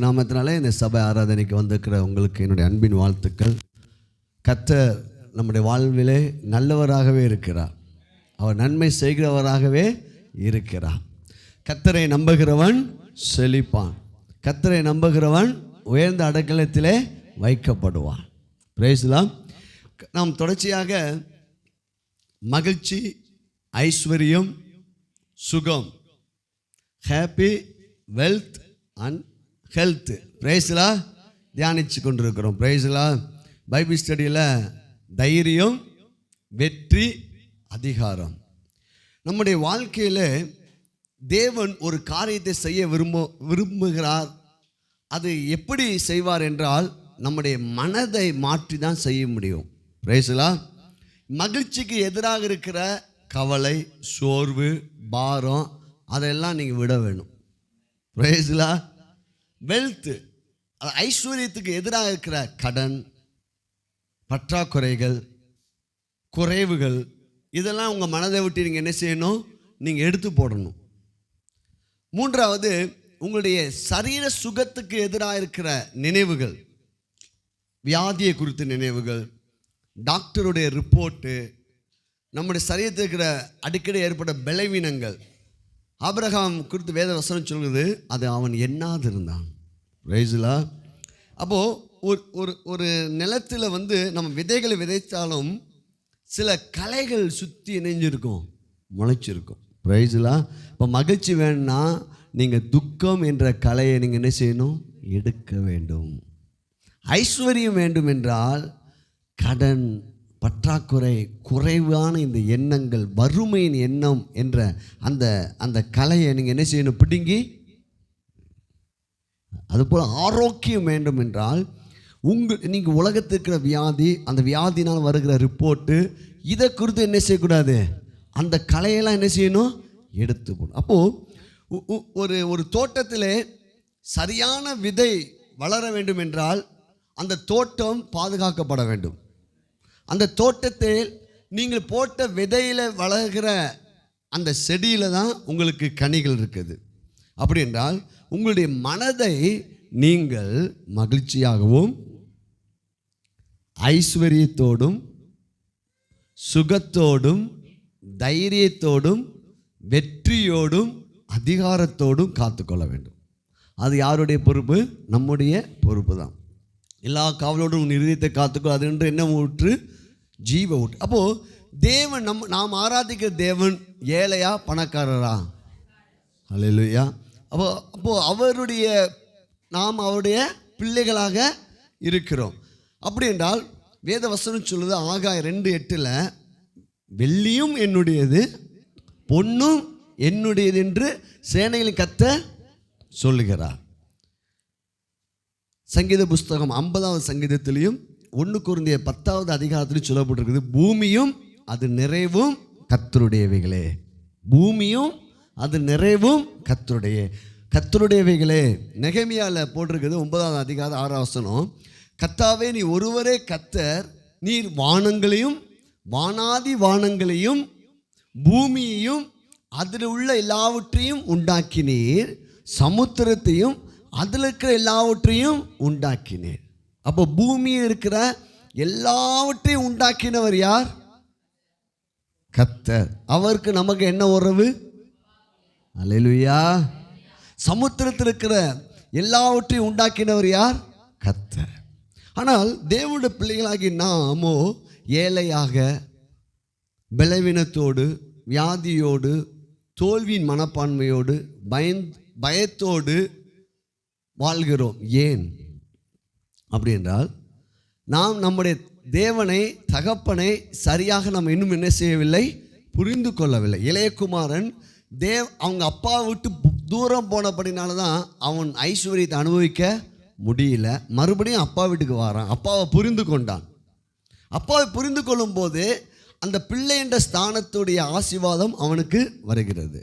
நாமத்தினாலே இந்த சபை ஆராதனைக்கு வந்திருக்கிற உங்களுக்கு என்னுடைய அன்பின் வாழ்த்துக்கள். கர்த்தர் நம்முடைய வாழ்விலே நல்லவராகவே இருக்கிறார். அவர் நன்மை செய்கிறவராகவே இருக்கிறார். கர்த்தரை நம்புகிறவன் செழிப்பான். கர்த்தரை நம்புகிறவன் உயர்ந்த அடைக்கலத்திலே வைக்கப்படுவான். Praise the Lord. நாம் தொடர்ச்சியாக மகிழ்ச்சி, ஐஸ்வர்யம், சுகம், ஹாப்பி, வெல்த் அண்ட் ஹெல்த், பிரைஸ்லா தியானித்து கொண்டிருக்கிறோம். பிரைஸ்லா பைபிள் ஸ்டடியில் தைரியம், வெற்றி, அதிகாரம். நம்முடைய வாழ்க்கையில் தேவன் ஒரு காரியத்தை செய்ய விரும்புகிறார். அது எப்படி செய்வார் என்றால் நம்முடைய மனதை மாற்றி தான் செய்ய முடியும். பிரைஸ்லா மகிழ்ச்சிக்கு எதிராக இருக்கிற கவலை, சோர்வு, பாரம் அதெல்லாம் நீங்கள் விட வேணும். பிரைஸ்லா வெல்த்து, ஐஸ்வர்யத்துக்கு எதிராக இருக்கிற கடன், பற்றாக்குறைகள், குறைவுகள் இதெல்லாம் உங்கள் மனதை விட்டு நீங்கள் என்ன செய்யணும்? நீங்கள் எடுத்து போடணும். மூன்றாவது, உங்களுடைய சரீர சுகத்துக்கு எதிராக இருக்கிற நினைவுகள், வியாதியை குறித்த நினைவுகள், டாக்டருடைய ரிப்போர்ட்டு, நம்முடைய சரீரத்தில் இருக்கிற அடிக்கடி ஏற்பட்ட பலவீனங்கள். ஆபிரகாம் குறித்து வேத வசனம் சொல்லுது, அது அவன் எண்ணாது இருந்தான். ரைஸ்லா. அப்போது ஒரு நிலத்தில் நம்ம விதைகளை விதைத்தாலும் சில களைகள் சுற்றி இணைஞ்சிருக்கும், முளைச்சிருக்கும். ரைஸ்லா. இப்போ மகிழ்ச்சி வேணும்னா நீங்கள் துக்கம் என்ற களையை நீங்கள் என்ன செய்யணும்? எடுக்க வேண்டும். ஐஸ்வர்யம் வேண்டும் என்றால் கடன், பற்றாக்குறை, குறைவான இந்த எண்ணங்கள், வறுமையின் எண்ணம் என்ற அந்த கலையை நீங்கள் என்ன செய்யணும்? பிடுங்கி. அதுபோல் ஆரோக்கியம் வேண்டும் என்றால் நீங்கள் உலகத்தில் இருக்கிற வியாதி, அந்த வியாதினால் வருகிற ரிப்போர்ட்டு, இதை குறித்து என்ன செய்யக்கூடாது? அந்த கலையெல்லாம் என்ன செய்யணும்? எடுத்து போடணும். அப்போது ஒரு தோட்டத்தில் சரியான விதை வளர வேண்டும் என்றால் அந்த தோட்டம் பாதுகாக்கப்பட வேண்டும். அந்த தோட்டத்தில் நீங்கள் போட்ட விதையில் வளர்கிற அந்த செடியில் தான் உங்களுக்கு கனிகள் இருக்குது. அப்படி என்றால் உங்களுடைய மனதை நீங்கள் மகிழ்ச்சியாகவும், ஐஸ்வர்யத்தோடும், சுகத்தோடும், தைரியத்தோடும், வெற்றியோடும், அதிகாரத்தோடும் காத்துக்கொள்ள வேண்டும். அது யாருடைய பொறுப்பு? நம்முடைய பொறுப்பு தான். எல்லா காவலோடும் உன் இருதயத்தை காத்துக்கொள், அது என்று என்ன ஊற்று? ஜீவ ஊற்று. அப்போது தேவன் நாம் ஆராதிக்கிற தேவன் ஏழையா பணக்காரரா? அல்லேலூயா. அப்போது நாம் அவருடைய பிள்ளைகளாக இருக்கிறோம். அப்படி என்றால் வேத வசனம் சொல்லுது, ஆகாயம் 2:8, வெள்ளியும் என்னுடையது, பொன்னும் என்னுடையது என்று சேனைகளின் கர்த்தர் சொல்லுகிறார். சங்கீத புஸ்தகம் 50வது சங்கீதத்திலையும் 1 கொரிந்தியர் 10வது அதிகாரத்திலும் சொல்லப்பட்டிருக்குது, பூமியும் அது நிறைவும் கர்த்தருடையவைகளே. பூமியும் அது நிறைவும் கர்த்தருடையவைகளே. நெகேமியாவில் போட்டிருக்குது 9வது அதிகாரம் 6வது வசனம், கர்த்தாவே நீ ஒருவரே கர்த்தர், நீர் வானங்களையும் வானாதி வானங்களையும் பூமியையும் அதில் உள்ள எல்லாவற்றையும் உண்டாக்கினீர், சமுத்திரத்தையும் அதில் இருக்கிற எல்லாவற்றையும் உண்டாக்கினீர். அப்போ பூமியில் இருக்கிற எல்லாவற்றையும் உண்டாக்கினவர் யார்? கர்த்தர். அவருக்கு நமக்கு என்ன உறவு? அல்லேலூயா. சமுத்திரத்தில் இருக்கிற எல்லாவற்றையும் உண்டாக்கினவர் யார்? கர்த்தர். ஆனால் தேவனுடைய பிள்ளைகளாகி நாமோ ஏழையாக, பலவீனத்தோடு, வியாதியோடு, தோல்வியின் மனப்பான்மையோடு, பயத்தோடு வாழ்கிறோம். ஏன் அப்படி என்றால் நாம் நம்முடைய தேவனை, தகப்பனை சரியாக நாம் இன்னும் என்ன செய்யவில்லை? புரிந்து கொள்ளவில்லை. இளையகுமாரன் அவங்க அப்பாவை விட்டு தூரம் போனபடினால தான் அவன் ஐஸ்வர்யத்தை அனுபவிக்க முடியல. மறுபடியும் அப்பா வீட்டுக்கு வரான். அப்பாவை புரிந்து கொண்டான். அப்பாவை புரிந்து கொள்ளும் போது அந்த பிள்ளை என்ற ஸ்தானத்துடைய ஆசீர்வாதம் அவனுக்கு வருகிறது.